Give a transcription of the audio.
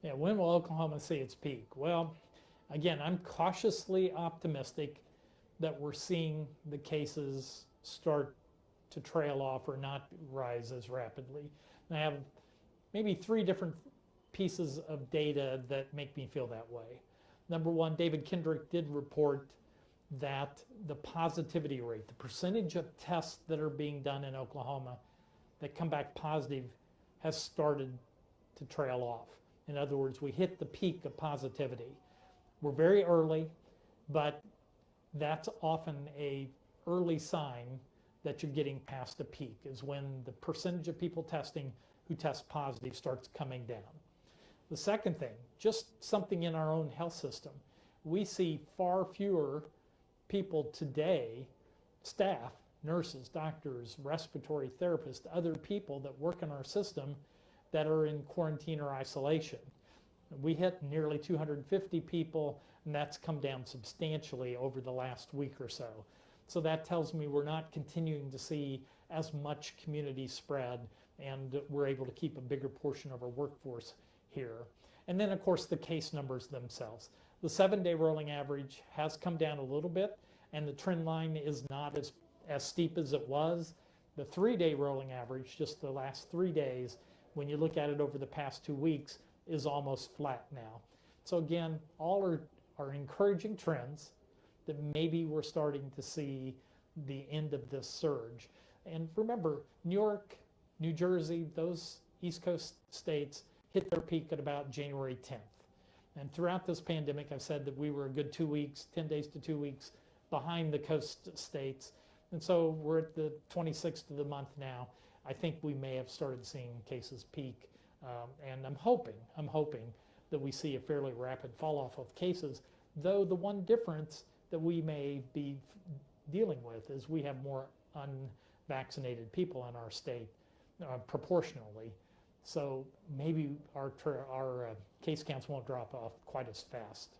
Yeah, when will Oklahoma see its peak? Well, again, I'm cautiously optimistic that we're seeing the cases start to trail off or not rise as rapidly. And I have maybe three different pieces of data that make me feel that way. Number one, David Kendrick did report that the positivity rate, the percentage of tests that are being done in Oklahoma that come back positive, has started to trail off. In other words, we hit the peak of positivity. We're very early, but that's often a early sign that you're getting past a peak, is when the percentage of people testing who test positive starts coming down. The second thing, just something in our own health system. We see far fewer people today, staff, nurses, doctors, respiratory therapists, other people that work in our system that are in quarantine or isolation. We hit nearly 250 people, and that's come down substantially over the last week or so. So that tells me we're not continuing to see as much community spread, and we're able to keep a bigger portion of our workforce here. And then, of course, the case numbers themselves. The 7-day rolling average has come down a little bit, and the trend line is not as steep as it was. The 3-day rolling average, just the last 3 days, when you look at it over the past 2 weeks, is almost flat now. So again, all are encouraging trends that maybe we're starting to see the end of this surge. And remember, New York, New Jersey, those East Coast states hit their peak at about January 10th. And throughout this pandemic, I've said that we were a good 2 weeks, 10 days to 2 weeks behind the coast states. And so we're at the 26th of the month now. I think we may have started seeing cases peak. And I'm hoping that we see a fairly rapid fall off of cases, though the one difference that we may be dealing with is we have more unvaccinated people in our state proportionally. So maybe our case counts won't drop off quite as fast.